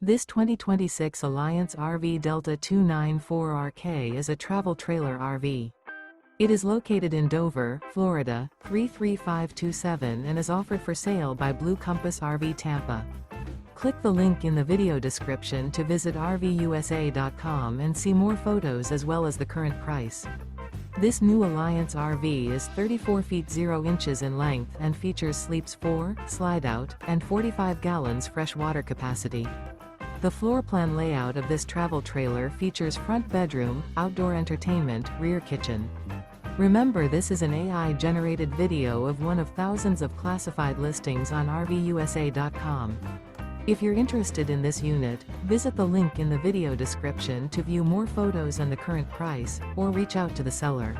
This 2026 Alliance RV Delta 294RK is a travel trailer RV. It is located in Dover, Florida, 33527 and is offered for sale by Blue Compass RV Tampa. Click the link in the video description to visit RVUSA.com and see more photos as well as the current price. This new Alliance RV is 34 feet 0 inches in length and features sleeps 4, slide-out, and 45 gallons fresh water capacity. The floor plan layout of this travel trailer features front bedroom, outdoor entertainment, rear kitchen. Remember, this is an AI-generated video of one of thousands of classified listings on RVUSA.com. If you're interested in this unit, visit the link in the video description to view more photos and the current price, or reach out to the seller.